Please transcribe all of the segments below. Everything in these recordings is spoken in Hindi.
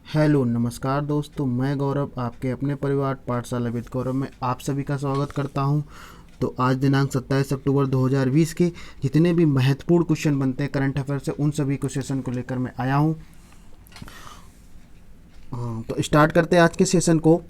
हेलो नमस्कार दोस्तों, मैं गौरव आपके अपने परिवार पाठशाला विद गौरव में आप सभी का स्वागत करता हूं। तो आज दिनांक 27 अक्टूबर 2020 के जितने भी महत्वपूर्ण क्वेश्चन बनते हैं करंट अफेयर से, उन सभी को सेशन को लेकर मैं आया हूं। तो स्टार्ट करते हैं आज के सेशन को।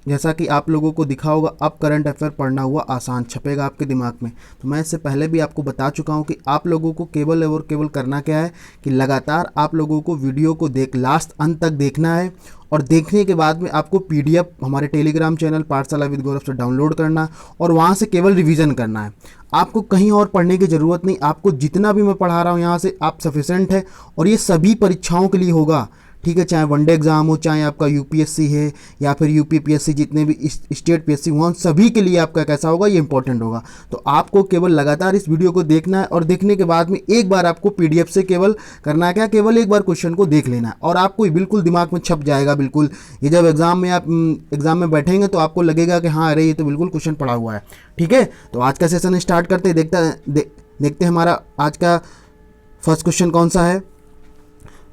जैसा कि आप लोगों को दिखा होगा, अब करंट अफेयर पढ़ना हुआ आसान छपेगा आपके दिमाग में। तो मैं इससे पहले भी आपको बता चुका हूं कि आप लोगों को केवल और केवल करना क्या है कि लगातार आप लोगों को वीडियो को लास्ट अंत तक देखना है, और देखने के बाद में आपको पीडीएफ हमारे टेलीग्राम चैनल पाठशाला विद गौरव से डाउनलोड करना और वहाँ से केवल रिवीजन करना है। आपको कहीं और पढ़ने की ज़रूरत नहीं, आपको जितना भी मैं पढ़ा रहा हूँ यहाँ से आप सफिशेंट है, और ये सभी परीक्षाओं के लिए होगा। ठीक है, चाहे वनडे एग्ज़ाम हो, चाहे आपका यूपीएससी है या फिर यूपीपीएससी, जितने भी स्टेट पीएससी हुआ, सभी के लिए आपका कैसा होगा, ये इंपॉर्टेंट होगा। तो आपको केवल लगातार इस वीडियो को देखना है, और देखने के बाद में एक बार आपको पीडीएफ से केवल करना है क्या, केवल एक बार क्वेश्चन को देख लेना है, और आपको बिल्कुल दिमाग में छप जाएगा बिल्कुल। ये जब एग्जाम में बैठेंगे तो आपको लगेगा कि हाँ अरे ये तो बिल्कुल क्वेश्चन पढ़ा हुआ है। ठीक है, तो आज का सेशन स्टार्ट करते हैं। देखते हैं हमारा आज का फर्स्ट क्वेश्चन कौन सा है।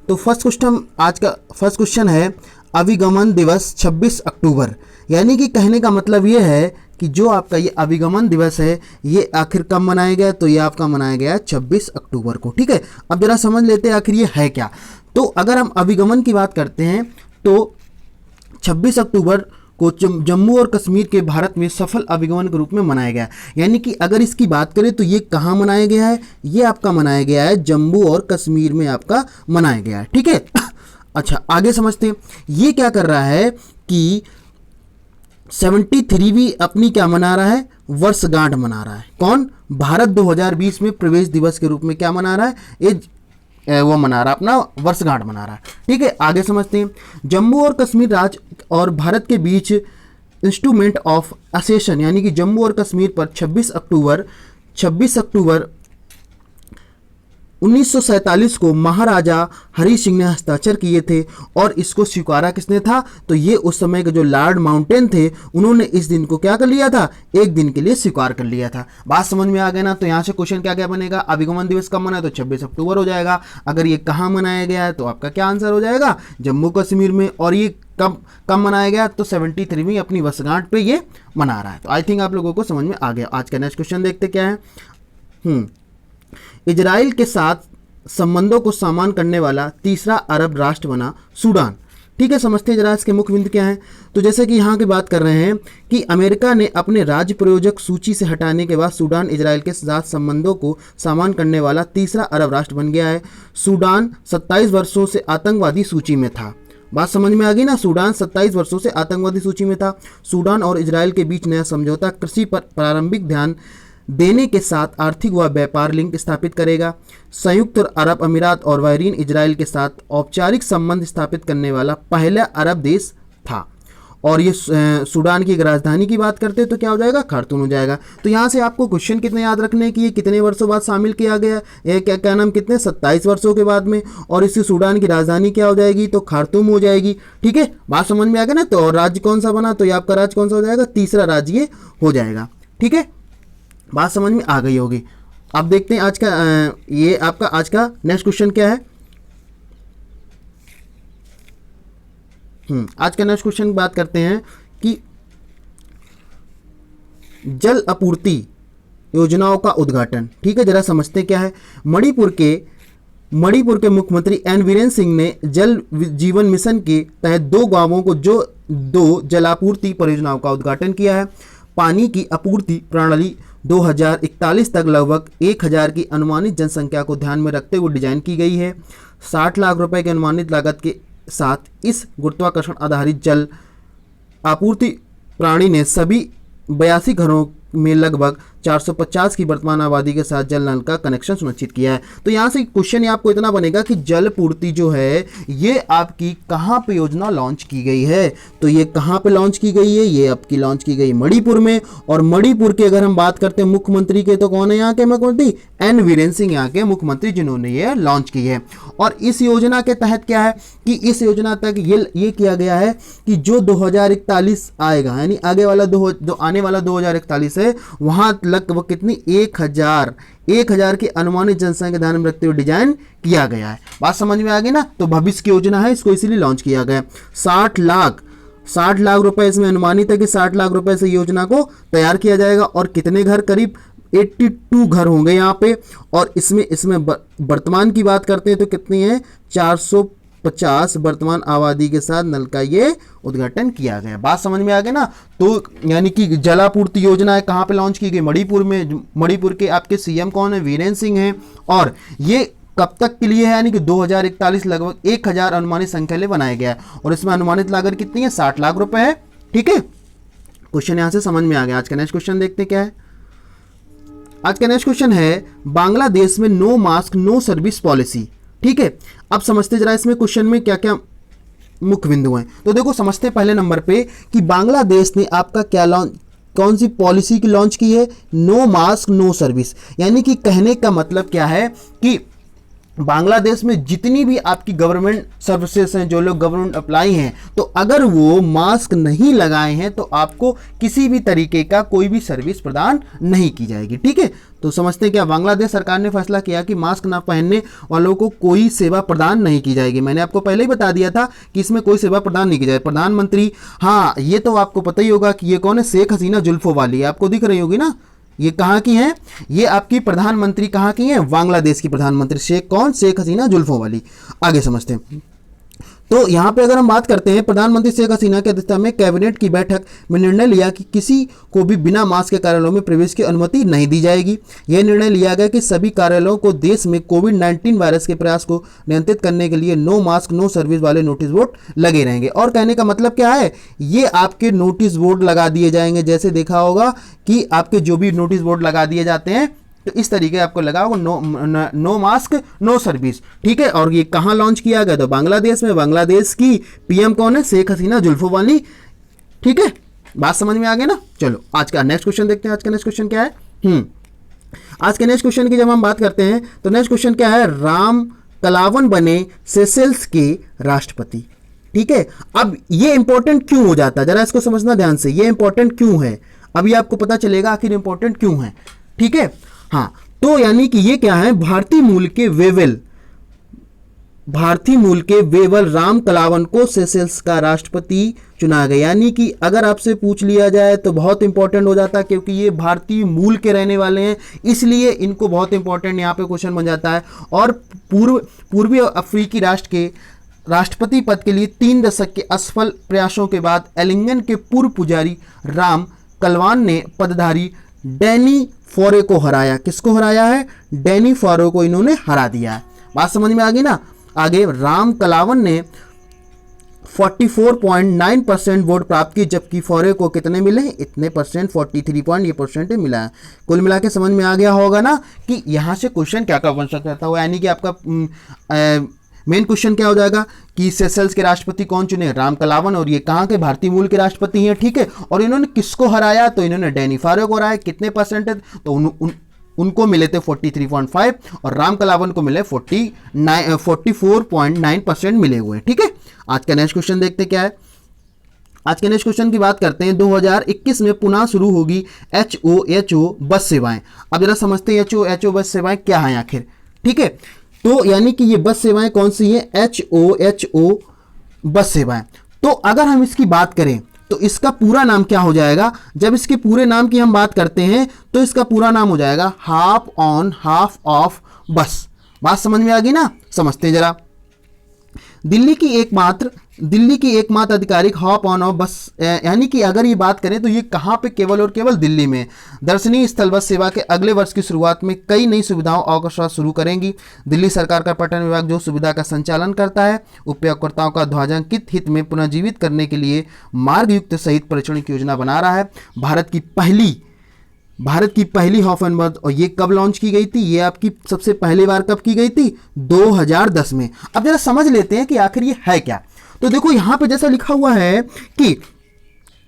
तो आज का फर्स्ट क्वेश्चन है अभिगमन दिवस 26 अक्टूबर। यानी कि कहने का मतलब ये है कि जो आपका ये अभिगमन दिवस है ये आखिर कब मनाया गया, तो ये आपका मनाया गया 26 अक्टूबर को। ठीक है, अब जरा समझ लेते हैं आखिर ये है क्या। तो अगर हम अभिगमन की बात करते हैं तो 26 अक्टूबर को जम्मू और कश्मीर के भारत में सफल अभिगमन के रूप में मनाया गया। यानी कि अगर इसकी बात करें तो ये कहाँ मनाया गया है, ये आपका मनाया गया है जम्मू और कश्मीर में आपका मनाया गया है। ठीक है, अच्छा आगे समझते हैं। ये क्या कर रहा है कि 73वीं अपनी क्या मना रहा है, वर्षगांठ मना रहा है। कौन? भारत 2020 में प्रवेश दिवस के रूप में क्या मना रहा है, ये वो मना रहा है, अपना वर्षगांठ मना रहा है। ठीक है, आगे समझते हैं। जम्मू और कश्मीर राज्य और भारत के बीच इंस्ट्रूमेंट ऑफ एसेशन, यानी कि जम्मू और कश्मीर पर 26 अक्टूबर 1947 को महाराजा हरि सिंह ने हस्ताक्षर किए थे, और इसको स्वीकारा किसने था, तो ये उस समय के जो लॉर्ड माउंटेन थे उन्होंने इस दिन को क्या कर लिया था, एक दिन के लिए स्वीकार कर लिया था। बात समझ में आ गया ना। तो यहाँ से क्वेश्चन क्या क्या बनेगा, अभिगमन दिवस कब मना है, तो 26 अक्टूबर हो जाएगा। अगर ये कहाँ मनाया गया है तो आपका क्या आंसर हो जाएगा, जम्मू कश्मीर में। और ये कब मनाया गया, तो 73वीं अपनी वर्षगांठ पे ये मना रहा है। तो आई थिंक आप लोगों को समझ में आ गया। आज का नेक्स्ट क्वेश्चन देखते क्या है। इजराइल के साथ संबंधों को सामान करने वाला तीसरा अरब राष्ट्र बना सूडान। ठीक है, समझते हैं जरा इसके मुख्य बिंदु क्या है। तो जैसे कि यहाँ की बात कर रहे हैं कि अमेरिका ने अपने राज्य प्रयोजक सूची से हटाने के बाद सूडान इजराइल के साथ संबंधों को सामान करने वाला तीसरा अरब राष्ट्र बन गया है। सूडान 27 वर्षों से आतंकवादी सूची में था। बात समझ में आ गई ना। सूडान 27 वर्षों से आतंकवादी सूची में था। सूडान और इजराइल के बीच नया समझौता कृषि पर प्रारंभिक ध्यान देने के साथ आर्थिक व व्यापार लिंक स्थापित करेगा। संयुक्त अरब अमीरात और बहरीन इजराइल के साथ औपचारिक संबंध स्थापित करने वाला पहला अरब देश था। और ये सूडान की राजधानी की बात करते हैं तो क्या हो जाएगा, खार्तूम हो जाएगा। तो यहाँ से आपको क्वेश्चन कितने याद रखने की, ये कितने वर्षों बाद शामिल किया गया, ये क्या नाम, कितने 27 वर्षों के बाद में। और इसी सूडान की राजधानी क्या हो जाएगी, तो खार्तूम हो जाएगी। ठीक है, बात समझ में आ गया ना। तो और राज्य कौन सा बना, तो ये आपका राज्य कौन सा हो जाएगा, तीसरा राज्य ये हो जाएगा। ठीक है, बात समझ में आ गई होगी। अब देखते हैं आज का ये आपका आज का नेक्स्ट क्वेश्चन क्या है। आज का नेक्स्ट क्वेश्चन बात करते हैं कि जल आपूर्ति योजनाओं का उद्घाटन। ठीक है, जरा समझते क्या है। मणिपुर के मुख्यमंत्री एन वीरेन सिंह ने जल जीवन मिशन के तहत 2 गांवों को जो 2 जलापूर्ति परियोजनाओं का उद्घाटन किया है। पानी की आपूर्ति प्रणाली 2041 तक लगभग 1000 की अनुमानित जनसंख्या को ध्यान में रखते हुए डिजाइन की गई है। 60 लाख रुपए की अनुमानित लागत के साथ इस गुरुत्वाकर्षण आधारित जल आपूर्ति प्रणाली ने सभी 82 घरों में लगभग 450 की वर्तमान आबादी के साथ जल नल का कनेक्शन सुनिश्चित किया है। तो यहाँ से क्वेश्चन आपको इतना बनेगा कि जल पूर्ति जो है ये आपकी कहाँ पे योजना लॉन्च की गई है, तो ये कहाँ पे लॉन्च की गई है, ये आपकी लॉन्च की गई मणिपुर में। और मणिपुर की अगर हम बात करते हैं मुख्यमंत्री के, तो कौन है यहाँ के मुख्यमंत्री, एन वीरेन सिंह यहाँ के मुख्यमंत्री जिन्होंने ये लॉन्च की है। और इस योजना के तहत क्या है कि इस योजना तक ये किया गया है कि जो 2041 आएगा, यानी आगे वाला आने वाला 2041 है, वहाँ लगभग कितनी 1000 की अनुमानित जनसंख्या ध्यान में रखते हुए डिजाइन किया गया है। बात समझ में आ गई ना। तो भविष्य की योजना है, इसको इसीलिए लॉन्च किया गया। 60 लाख रुपए इसमें अनुमानित है कि 60 लाख रुपए से योजना को तैयार किया जाएगा। और कितने घर, करीब 82 घर होंगे यहाँ पे। और इसमें वर्तमान की बात करते हैं तो कितनी है, 450 वर्तमान आबादी के साथ नल का ये उद्घाटन किया गया। बात समझ में आ गई ना। तो यानी कि जलापूर्ति योजना है, कहाँ पे लॉन्च की गई, मणिपुर में। मणिपुर के आपके सीएम कौन है, वीरेंद्र सिंह हैं। और ये कब तक के लिए है, यानी कि 2041 लगभग 1000 अनुमानित संख्या लिए बनाया गया है। और इसमें अनुमानित लागत कितनी है, 60 लाख रुपए है। ठीक है, क्वेश्चन यहां से समझ में आ गया। आज का नेक्स्ट क्वेश्चन देखते क्या है। आज का नेक्स्ट क्वेश्चन है बांग्लादेश में no mask no service policy. ठीक है, अब समझते जरा इसमें क्वेश्चन में क्या क्या मुख्य बिंदु हैं। तो देखो समझते पहले नंबर पे कि बांग्लादेश ने आपका क्या लॉन्च, कौन सी पॉलिसी की लॉन्च की है, नो मास्क नो सर्विस। यानी कि कहने का मतलब क्या है कि बांग्लादेश में जितनी भी आपकी गवर्नमेंट सर्विसेज हैं, जो लोग गवर्नमेंट अप्लाई हैं, तो अगर वो मास्क नहीं लगाए हैं तो आपको किसी भी तरीके का कोई भी सर्विस प्रदान नहीं की जाएगी। ठीक है, तो समझते हैं क्या, बांग्लादेश सरकार ने फैसला किया कि मास्क ना पहनने वालों को कोई सेवा प्रदान नहीं की जाएगी। मैंने आपको पहले ही बता दिया था कि इसमें कोई सेवा प्रदान नहीं की जाए। प्रधानमंत्री, हाँ ये तो आपको पता ही होगा कि ये कौन है, शेख हसीना जुल्फों वाली, आपको दिख रही होगी ना। ये कहाँ की हैं, ये आपकी प्रधानमंत्री कहाँ की हैं, बांग्लादेश की प्रधानमंत्री। शेख हसीना जुल्फों वाली। आगे समझते हैं। तो यहाँ पे अगर हम बात करते हैं, प्रधानमंत्री शेख हसीना की अध्यक्षता में कैबिनेट की बैठक में निर्णय लिया कि किसी को भी बिना मास्क के कार्यालयों में प्रवेश की अनुमति नहीं दी जाएगी। यह निर्णय लिया गया कि सभी कार्यालयों को देश में कोविड-19 वायरस के प्रयास को नियंत्रित करने के लिए नो मास्क नो सर्विस वाले नोटिस बोर्ड लगे रहेंगे। और कहने का मतलब क्या है, ये आपके नोटिस बोर्ड लगा दिए जाएंगे। जैसे देखा होगा कि आपके जो भी नोटिस बोर्ड लगा दिए जाते हैं, तो इस तरीके आपको लगा होगा नो मास्क नो सर्विस। ठीक है, और ये कहाँ लॉन्च किया गया, तो बांग्लादेश में। बांग्लादेश की पीएम कौन है, शेख हसीना जुल्फों वाली। ठीक है, बात समझ में आ गई ना। चलो आज का नेक्स्ट क्वेश्चन देखते हैं। आज का नेक्स्ट क्वेश्चन क्या है, आज के नेक्स्ट क्वेश्चन की जब हम बात करते हैं तो नेक्स्ट क्वेश्चन क्या है, राम कलावन बने सेशेल्स के राष्ट्रपति। ठीक है, अब ये इंपॉर्टेंट क्यों हो जाता है, जरा इसको समझना ध्यान से। ये इंपॉर्टेंट क्यों है, अभी आपको पता चलेगा आखिर इंपॉर्टेंट क्यों है। ठीक है, हाँ, तो यानी कि ये क्या है, भारतीय मूल के वेवल राम कलावन को सेशेल्स का राष्ट्रपति चुना गया। यानी कि अगर आपसे पूछ लिया जाए तो बहुत इंपॉर्टेंट हो जाता है, क्योंकि ये भारतीय मूल के रहने वाले हैं, इसलिए इनको बहुत इंपॉर्टेंट यहाँ पे क्वेश्चन बन जाता है। और पूर्वी अफ्रीकी राष्ट्र के राष्ट्रपति पद के लिए 3 दशक के असफल प्रयासों के बाद एलिंगन के पूर्व पुजारी राम कलवान ने पदधारी डैनी फॉरे को हराया। किसको हराया है, डैनी फॉरे को इन्होंने हरा दिया है। बात समझ में आ गई ना। आगे राम कलावन ने 44.9% वोट प्राप्त की, जबकि फॉरे को कितने मिले, इतने परसेंट, 43% मिला है। कुल मिला के समझ में आ गया होगा ना कि यहाँ से क्वेश्चन क्या क्या बन सकता था। यानी कि आपका मेन क्वेश्चन क्या हो जाएगा कि सेशेल्स के राष्ट्रपति कौन चुने, राम कलावन, और ये कहाँ के, भारतीय मूल के राष्ट्रपति हैं। ठीक है, और इन्होंने किसको हराया, तो इन्होंने डैनी फॉरे को हराया। कितने परसेंटेज, तो उनको मिले थे 43.5 और राम कलावन को मिले 44.9% मिले हुए। ठीक है, आज का नेक्स्ट क्वेश्चन देखते क्या है। आज के नेक्स्ट क्वेश्चन की बात करते हैं। 2021 में पुनः शुरू होगी HOHO बस सेवाएं। अब जरा समझते हैं HOHO बस सेवाएं क्या हैं आखिर। ठीक है, तो यानी कि ये बस सेवाएं कौन सी हैं, HOHO बस सेवाएं। तो अगर हम इसकी बात करें तो इसका पूरा नाम क्या हो जाएगा, जब इसके पूरे नाम की हम बात करते हैं तो इसका पूरा नाम हो जाएगा हाफ ऑन हाफ ऑफ बस। बात समझ में आ गई ना, समझते हैं जरा। दिल्ली की एकमात्र आधिकारिक हॉप ऑन ऑफ बस, यानी कि अगर ये बात करें तो ये कहाँ पे, केवल और केवल दिल्ली में। दर्शनीय स्थल बस सेवा के अगले वर्ष की शुरुआत में कई नई सुविधाओं और सेवा शुरू करेंगी। दिल्ली सरकार का पर्यटन विभाग जो सुविधा का संचालन करता है, उपयोगकर्ताओं का ध्वजांकित हित में पुनर्जीवित करने के लिए मार्ग युक्त सहित परीक्षण की योजना बना रहा है। भारत की पहली हॉप एंड बस, और ये कब लॉन्च की गई थी, ये आपकी सबसे पहली बार कब की गई थी, 2010 में। अब जरा समझ लेते हैं कि आखिर ये है क्या। तो देखो यहाँ पे जैसा लिखा हुआ है कि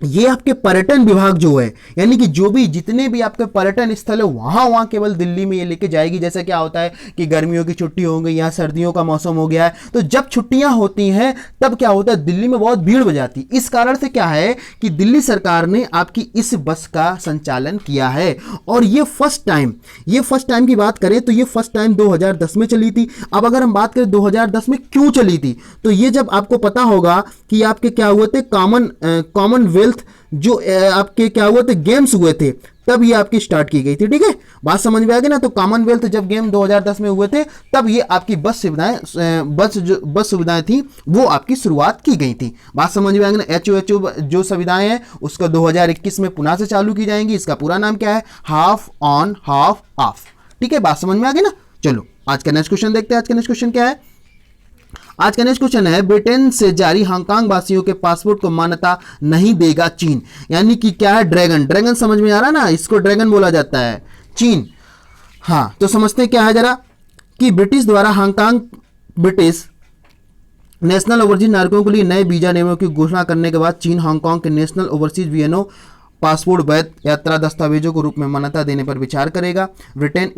ये आपके पर्यटन विभाग जो है, यानी कि जो भी जितने भी आपके पर्यटन स्थल है वहाँ केवल दिल्ली में ये लेके जाएगी। जैसे क्या होता है कि गर्मियों की छुट्टी हो गई या सर्दियों का मौसम हो गया है, तो जब छुट्टियां होती हैं तब क्या होता है, दिल्ली में बहुत भीड़ हो जाती है। इस कारण से क्या है कि दिल्ली सरकार ने आपकी इस बस का संचालन किया है। और ये फर्स्ट टाइम की बात करें तो ये फर्स्ट टाइम 2010 में चली थी। अब अगर हम बात करें 2010 में क्यों चली थी, तो ये जब आपको पता होगा कि आपके क्या हुए थे, कॉमनवेल्थ जो आपके क्या हुए थे, गेम्स हुए थे, तब ये आपकी स्टार्ट की गई थी। ठीक है, बात समझ में आ गई ना। तो कॉमनवेल्थ जब गेम 2010 में हुए थे तब ये आपकी बस सुविधाएं थी वो आपकी शुरुआत की गई थी। बात समझ में आ गई ना। एचओ जो सुविधाएं हैं उसका 2021 में पुनः से चालू की जाएंगी। इसका पूरा नाम क्या है, हाफ ऑन हाफ ऑफ। ठीक है, बात समझ में आ गई ना। चलो आज का नेक्स्ट क्वेश्चन देखते हैं। आज का नेक्स्ट क्वेश्चन क्या है, आज का नेक्स्ट क्वेश्चन है, ब्रिटेन से जारी हांगकांग वासियों के पासपोर्ट को मान्यता नहीं देगा चीन। यानी कि क्या है, ड्रैगन समझ में आ रहा ना, इसको ड्रैगन बोला जाता है, चीन। हाँ, तो समझते हैं क्या है जरा, कि ब्रिटिश द्वारा हांगकांग ब्रिटिश नेशनल ओवरसीज नागरिकों के लिए नए वीजा नियमों की घोषणा करने के बाद चीन हांगकांग के नेशनल ओवरसीज वीएनओ पासपोर्ट वैध यात्रा दस्तावेजों के रूप में मान्यता देने पर विचार करेगा। ब्रिटेन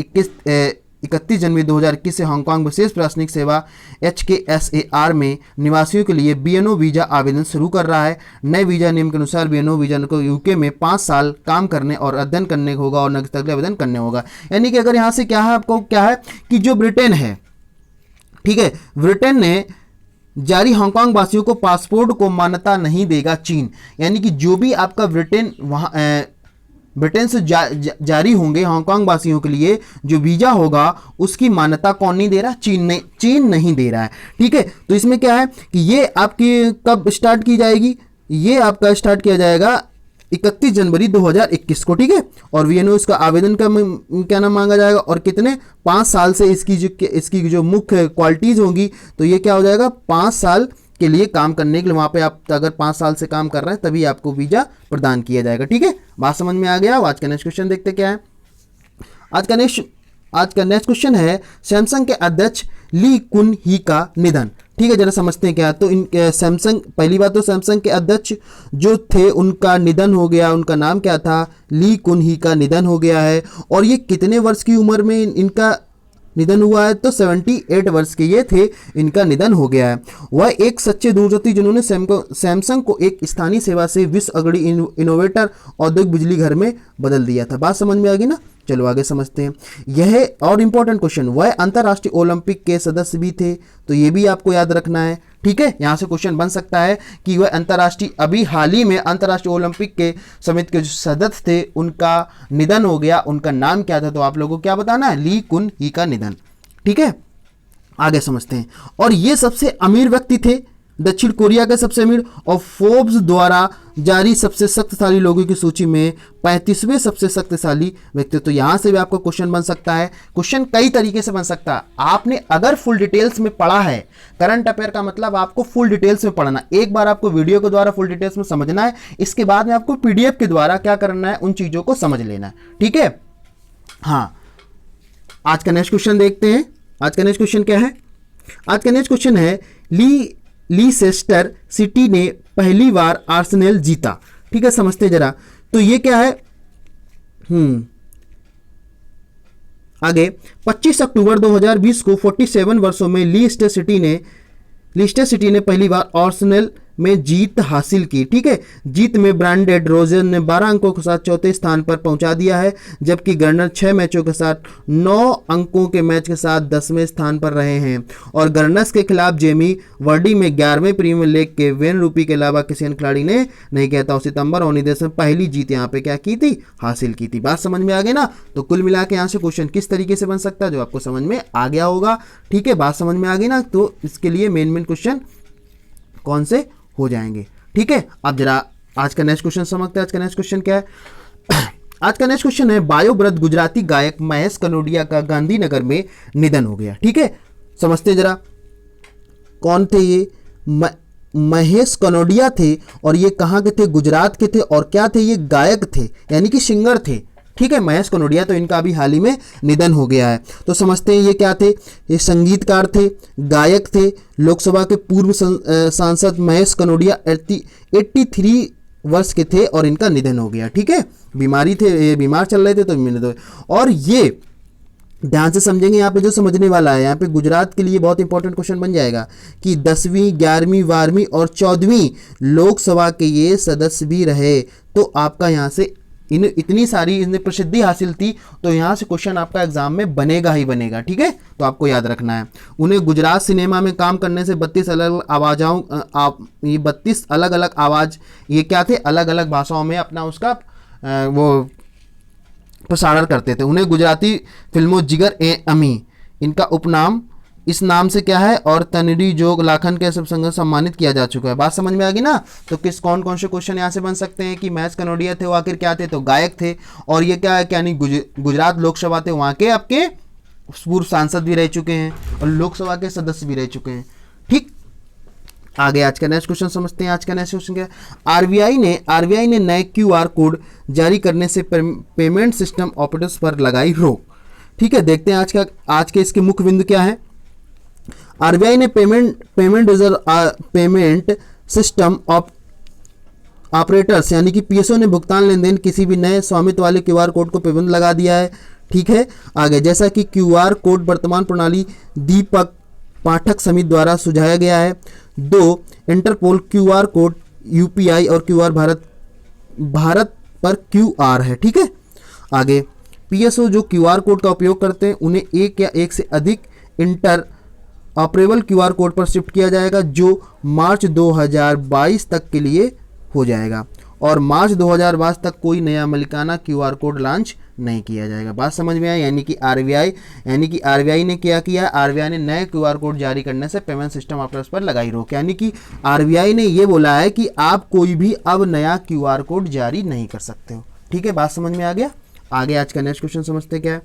31 जनवरी 2021 से हांगकांग विशेष प्रशासनिक सेवा HKSAR में निवासियों के लिए बीएनओ वीजा आवेदन शुरू कर रहा है। नए वीजा नियम के अनुसार बीएनओ वीजा को यूके में 5 साल काम करने और अध्ययन करने होगा और नागरिकता के लिए आवेदन करने होगा। यानी कि अगर यहाँ से क्या है, आपको क्या है कि जो ब्रिटेन है, ठीक है, ब्रिटेन ने जारी हांगकांग वासियों को पासपोर्ट को मान्यता नहीं देगा चीन। यानी कि जो भी आपका ब्रिटेन से जारी होंगे हांगकांग वासियों के लिए जो वीजा होगा उसकी मान्यता कौन नहीं दे रहा, चीन नहीं दे रहा है। ठीक है, तो इसमें क्या है कि ये आपकी कब स्टार्ट की जाएगी, ये आपका स्टार्ट किया जाएगा 31 जनवरी 2021 को। ठीक है, और वीएनओ इसका आवेदन का क्या नाम मांगा जाएगा और कितने 5 साल से इसकी जो मुख्य क्वालिटीज होंगी, तो ये क्या हो जाएगा 5 साल के लिए काम करने के लिए, वहाँ पे आप अगर 5 साल से काम कर रहे हैं तभी आपको वीजा प्रदान किया जाएगा। ठीक है, बात समझ में आ गया। आज का नेक्स्ट क्वेश्चन देखते क्या है। आज का नेक्स्ट क्वेश्चन है, सैमसंग के अध्यक्ष ली कुन ही का निधन। ठीक है, जरा समझते हैं क्या। तो सैमसंग, पहली बात तो सैमसंग के अध्यक्ष जो थे उनका निधन हो गया। उनका नाम क्या था, ली कुन ही का निधन हो गया है। और ये कितने वर्ष की उम्र में इनका निधन हुआ है, तो 78 वर्ष के ये थे, इनका निधन हो गया है। वह एक सच्चे दूरदर्शी जिन्होंने सैमसंग को एक स्थानीय सेवा से विश्व अग्रणी इनोवेटर औद्योगिक बिजली घर में बदल दिया था। बात समझ में आ गई ना। चलो आगे समझते हैं। यह और इंपॉर्टेंट क्वेश्चन, वह अंतर्राष्ट्रीय ओलंपिक के सदस्य भी थे, तो ये भी आपको याद रखना है। ठीक है, यहां से क्वेश्चन बन सकता है कि वह अंतर्राष्ट्रीय, अभी हाल ही में अंतर्राष्ट्रीय ओलंपिक के समिति के जो सदस्य थे उनका निधन हो गया। उनका नाम क्या था, तो आप लोगों को क्या बताना है, ली कुन ही का निधन। ठीक है, आगे समझते हैं। और ये सबसे अमीर व्यक्ति थे, दक्षिण कोरिया के सबसे अमीर, और फोर्ब्स द्वारा जारी सबसे शक्तिशाली लोगों की सूची में 35वें सबसे शक्तिशाली व्यक्ति। तो यहां से भी आपको क्वेश्चन बन सकता है। क्वेश्चन कई तरीके से बन सकता है। आपने अगर फुल डिटेल्स में पढ़ा है, करंट अफेयर का मतलब आपको फुल डिटेल्स में पढ़ना, एक बार आपको वीडियो के द्वारा फुल डिटेल्स में समझना है, इसके बाद में आपको पीडीएफ के द्वारा क्या करना है, उन चीजों को समझ लेना है। ठीक है, हाँ, आज का नेक्स्ट क्वेश्चन देखते हैं। आज का नेक्स्ट क्वेश्चन क्या है, आज का नेक्स्ट क्वेश्चन है, लीसेस्टर सिटी ने पहली बार आर्सेनल जीता। ठीक है, समझते हैं जरा। तो ये क्या है, आगे 25 अक्टूबर 2020 को 47 वर्षों में लीस्टर सिटी ने पहली बार आर्सेनल में जीत हासिल की। ठीक है, जीत में ब्रांडेड रोजर ने 12 अंकों के साथ चौथे स्थान पर पहुंचा दिया है, जबकि गवर्नर 6 मैचों के साथ 9 अंकों के मैच के साथ 10वें स्थान पर रहे हैं। और गवर्नर्स के खिलाफ जेमी वर्डी में 11वें प्रीमियर लीग के वेन रूपी के अलावा किसी अन्य खिलाड़ी ने नहीं किया था। सितंबर और देश में पहली जीत यहाँ पे क्या की थी, हासिल की थी। बात समझ में आ गई ना। तो कुल मिला के यहाँ से क्वेश्चन किस तरीके से बन सकता है, जो आपको समझ में आ गया होगा। ठीक है, बात समझ में आ गई ना। तो इसके लिए मेन क्वेश्चन कौन से हो जाएंगे। ठीक है, अब जरा आज का नेक्स्ट क्वेश्चन समझते हैं। आज का नेक्स्ट क्वेश्चन क्या है, आज का नेक्स्ट क्वेश्चन है, बायोब्रत गुजराती गायक महेश कनोडिया का गांधीनगर में निधन हो गया। ठीक है, समझते हैं जरा कौन थे ये, महेश कनोडिया थे, और ये कहाँ के थे, गुजरात के थे, और क्या थे, ये गायक थे, यानी कि सिंगर थे। ठीक है, महेश कनोडिया, तो इनका अभी हाल ही में निधन हो गया है। तो समझते हैं ये क्या थे, ये संगीतकार थे, गायक थे। लोकसभा के पूर्व सांसद महेश कनोडिया वर्ष के थे और इनका निधन हो गया। ठीक है, बीमारी थे, ये बीमार चल रहे थे तो निधन हो गया। और ये ध्यान से समझेंगे, यहाँ पे जो समझने वाला है, यहाँ पे गुजरात के लिए बहुत इंपॉर्टेंट क्वेश्चन बन जाएगा कि 10वीं 11वीं 12वीं और 14वीं लोकसभा के ये सदस्य भी रहे। तो आपका यहाँ से इतनी सारी इन्हें प्रसिद्धि हासिल थी, तो यहाँ से क्वेश्चन आपका एग्जाम में बनेगा ही बनेगा। ठीक है, तो आपको याद रखना है। उन्हें गुजरात सिनेमा में काम करने से 32 अलग आवाज़ों ये 32 अलग अलग आवाज़, ये क्या थे, अलग अलग भाषाओं में अपना उसका वो प्रसारण करते थे। उन्हें गुजराती फिल्मों जिगर ए अमी, इनका उपनाम इस नाम से क्या है, और तनरी जोग लाखन के सब संग सम्मानित किया जा चुका है। बात समझ में आ गई ना। तो किस कौन कौन से क्वेश्चन यहाँ से बन सकते हैं कि महज कनौडिया थे, वो आखिर क्या थे, तो गायक थे। और ये क्या है, क्या नहीं, गुजरात लोकसभा थे, वहाँ के आपके पूर्व सांसद भी रह चुके हैं और लोकसभा के सदस्य भी रह चुके हैं। ठीक, आगे आज का नेक्स्ट क्वेश्चन समझते हैं। आज का नेक्स्ट क्वेश्चन क्या है, आरबीआई ने नए क्यूआर कोड जारी करने से पेमेंट सिस्टम ऑपरेटर्स पर लगाई रोक। ठीक है, देखते हैं आज के इसके मुख्य बिंदु क्या है। आरबीआई ने पेमेंट सिस्टम ऑपरेटर्स यानी कि पीएसओ ने भुगतान लेन देन किसी भी नए स्वामित्व वाले क्यूआर कोड को प्रतिबंध लगा दिया है। ठीक है, आगे जैसा कि क्यूआर कोड वर्तमान प्रणाली दीपक पाठक समिति द्वारा सुझाया गया है। 2 इंटरपोल क्यूआर कोड यूपीआई और क्यूआर भारत पर क्यूआर है। ठीक है, आगे पीएसओ जो क्यूआर कोड का उपयोग करते हैं उन्हें एक या एक से अधिक इंटर ऑपरेबल क्यूआर कोड पर शिफ्ट किया जाएगा, जो मार्च 2022 तक के लिए हो जाएगा। और मार्च 2022 तक कोई नया मलिकाना क्यूआर कोड लॉन्च नहीं किया जाएगा। बात समझ में आई। यानी कि आरबीआई ने क्या किया, आरबीआई ने नए क्यूआर कोड जारी करने से पेमेंट सिस्टम ऑपरेटर्स पर लगाई रोक। यानी कि आरबीआई ने ये बोला है कि आप कोई भी अब नया क्यूआर कोड जारी नहीं कर सकते हो। ठीक है, बात समझ में आ गया। आगे आज का नेक्स्ट क्वेश्चन समझते क्या है।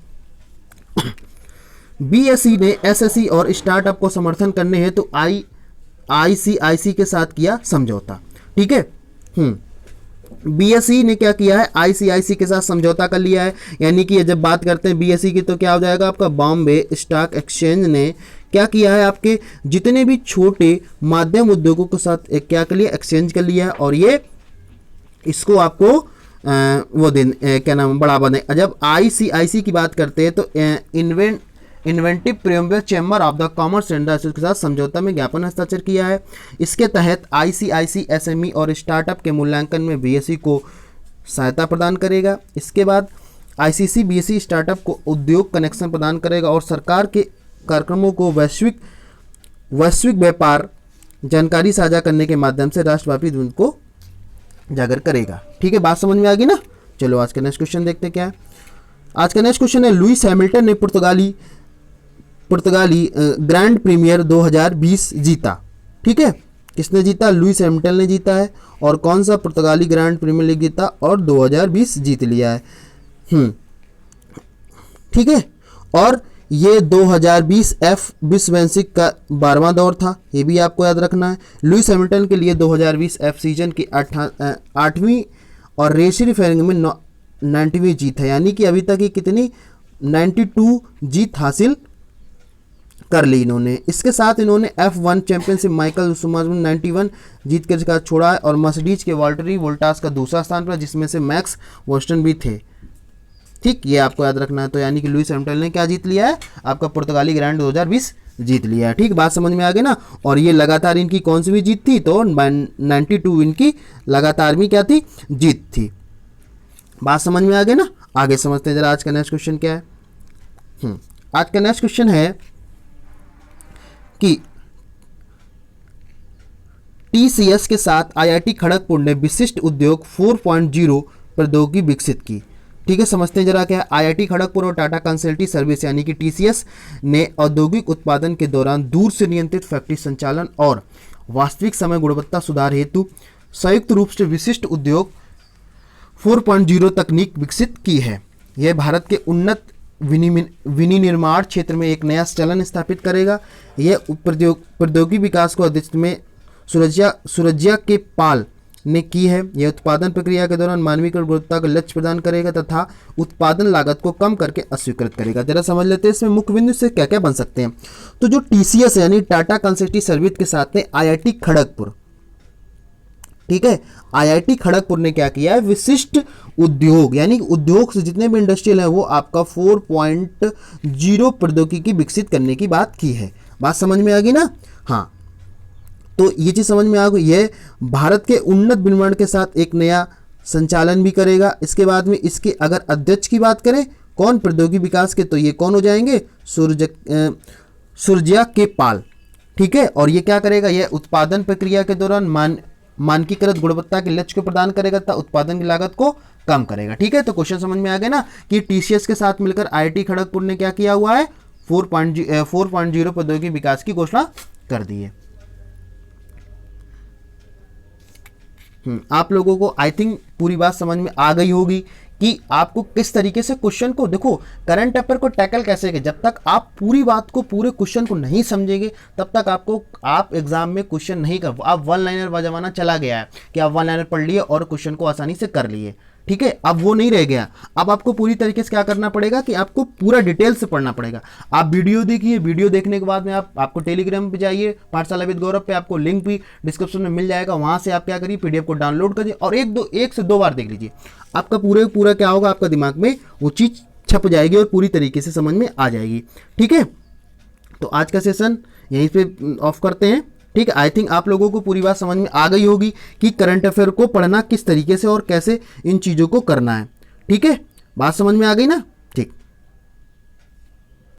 बीएसई ने एसएससी और स्टार्टअप को समर्थन करने हेतु तो आईसीआईसी के साथ किया समझौता। ठीक है, बीएसई ने क्या किया है, आईसीआईसी के साथ समझौता कर लिया है। यानी कि जब बात करते हैं बीएसई की तो क्या हो जाएगा आपका, बॉम्बे स्टॉक एक्सचेंज ने क्या किया है, आपके जितने भी छोटे माध्यम उद्योगों के साथ क्या कर लिया, एक्सचेंज कर लिया है। और ये इसको आपको क्या नाम, बढ़ावा दें। जब आईसीआईसी की बात करते हैं तो inventive premier chamber of the commerce and industry के साथ समझौता में ज्ञापन हस्ताक्षर किया है। इसके तहत आईसीआईसी एसएमई और स्टार्टअप के मूल्यांकन में बीएसई को सहायता प्रदान करेगा। इसके बाद आईसीसी बीएसई स्टार्टअप को उद्योग कनेक्शन प्रदान करेगा और सरकार के कार्यक्रमों को वैश्विक व्यापार जानकारी साझा करने के माध्यम से राष्ट्रव्यापी धुन को जागर करेगा। ठीक है, बात समझ में आ गई ना। चलो आज का नेक्स्ट क्वेश्चन देखते क्या है। आज का नेक्स्ट क्वेश्चन है, लुइस हैमिल्टन ने पुर्तगाली ग्रैंड प्रीमियर 2020 जीता। ठीक है, किसने जीता, लुइस हैमिल्टन ने जीता है। और कौन सा पुर्तगाली ग्रैंड प्रीमियर लीग जीता, और 2020 जीत लिया है। ठीक है, और ये 2020 विश्व रैंकिंग का 12वां दौर था, ये भी आपको याद रखना है। लुइस हैमिल्टन के लिए 2020 सीजन की 8वीं और रेशरी फेरिंग में 90वीं जीत है। यानी कि अभी तक ये कितनी 92 जीत हासिल कर ली इन्होंने। इसके साथ इन्होंने F1 चैंपियनशिप माइकल शुमाकर 91 जीत के साथ छोड़ा है और मर्सिडीज के वाल्टरी बोल्टास का दूसरा स्थान पर, जिसमें से मैक्स वर्स्टन भी थे। ठीक, ये आपको याद रखना है। तो यानी कि लुइस हैमिल्टन ने क्या जीत लिया है, आपका पुर्तगाली ग्रैंड 2020 जीत लिया है। ठीक, बात समझ में आ गई ना। और ये लगातार इनकी कौन सी भी जीत थी, तो 92 इनकी लगातार भी क्या थी, जीत थी। बात समझ में आ गई ना। आगे समझते हैं जरा आज का नेक्स्ट क्वेश्चन क्या है। आज का नेक्स्ट क्वेश्चन है कि टीसीएस के साथ आईआईटी खड़गपुर ने विशिष्ट उद्योग 4.0 प्रौद्योगिकी विकसित की। ठीक है, समझते हैं जरा क्या है। आईआईटी खड़गपुर और टाटा कंसल्टिंग सर्विस यानी कि टीसीएस ने औद्योगिक उत्पादन के दौरान दूर से नियंत्रित फैक्ट्री संचालन और वास्तविक समय गुणवत्ता सुधार हेतु संयुक्त रूप से विशिष्ट उद्योग 4.0 तकनीक विकसित की है। यह भारत के उन्नत विनिर्माण क्षेत्र में एक नया चलन स्थापित करेगा। यह प्रौद्योगिकी विकास को अध्यक्षता में सूरज्या के पाल ने की है। यह उत्पादन प्रक्रिया के दौरान मानवीय गुणवत्ता का लक्ष्य प्रदान करेगा तथा उत्पादन लागत को कम करके अस्वीकृत करेगा। जरा समझ लेते हैं इसमें मुख्य बिंदु से क्या क्या बन सकते हैं। तो जो टीसीएस यानी टाटा कंसल्टिंग सर्विस के साथ में आईआईटी खड़गपुर ठीक है। आईआईटी खड़गपुर ने क्या किया है, विशिष्ट उद्योग यानी उद्योग से जितने भी इंडस्ट्रियल है वो आपका 4.0 प्रौद्योगिकी विकसित करने की बात की है। बात समझ में आ गई ना। हाँ, तो ये चीज़ समझ में आ गई। ये भारत के उन्नत विनिर्माण के साथ एक नया संचालन भी करेगा। इसके बाद में इसके अगर अध्यक्ष की बात करें कौन, प्रौद्योगिकी विकास के, तो ये कौन हो जाएंगे, सुरजिया के पाल। ठीक है। और ये क्या करेगा, यह उत्पादन प्रक्रिया के दौरान मानकीकृत गुणवत्ता के लक्ष्य को प्रदान करेगा तथा उत्पादन की लागत को कम करेगा। ठीक है। तो क्वेश्चन समझ में आ गया ना कि टीसीएस के साथ मिलकर आईआईटी खड़गपुर ने क्या किया हुआ है, 4.0 प्रौद्योगिकी विकास की घोषणा कर दी है। आप लोगों को आई थिंक पूरी बात समझ में आ गई होगी कि आपको किस तरीके से क्वेश्चन को, देखो करंट अफेयर को टैकल कैसे करें। जब तक आप पूरी बात को, पूरे क्वेश्चन को नहीं समझेंगे तब तक आप एग्जाम में क्वेश्चन नहीं कर, आप वन लाइनर जमाना चला गया है कि आप वन लाइनर पढ़ लिए और क्वेश्चन को आसानी से कर लिए। ठीक है। अब वो नहीं रह गया। अब आपको पूरी तरीके से क्या करना पड़ेगा कि आपको पूरा डिटेल से पढ़ना पड़ेगा। आप वीडियो देखिए, वीडियो देखने के बाद में आपको टेलीग्राम पे जाइए, पाठशाला विद गौरव पे, आपको लिंक भी डिस्क्रिप्शन में मिल जाएगा। वहां से आप क्या करिए, पीडीएफ को डाउनलोड करिए और एक से दो बार देख लीजिए। आपका पूरा क्या होगा, आपका दिमाग में वो चीज़ छप जाएगी और पूरी तरीके से समझ में आ जाएगी। ठीक है। तो आज का सेशन यहीं पे ऑफ करते हैं। ठीक है। आई थिंक आप लोगों को पूरी बात समझ में आ गई होगी कि करंट अफेयर को पढ़ना किस तरीके से और कैसे इन चीज़ों को करना है। ठीक है। बात समझ में आ गई ना।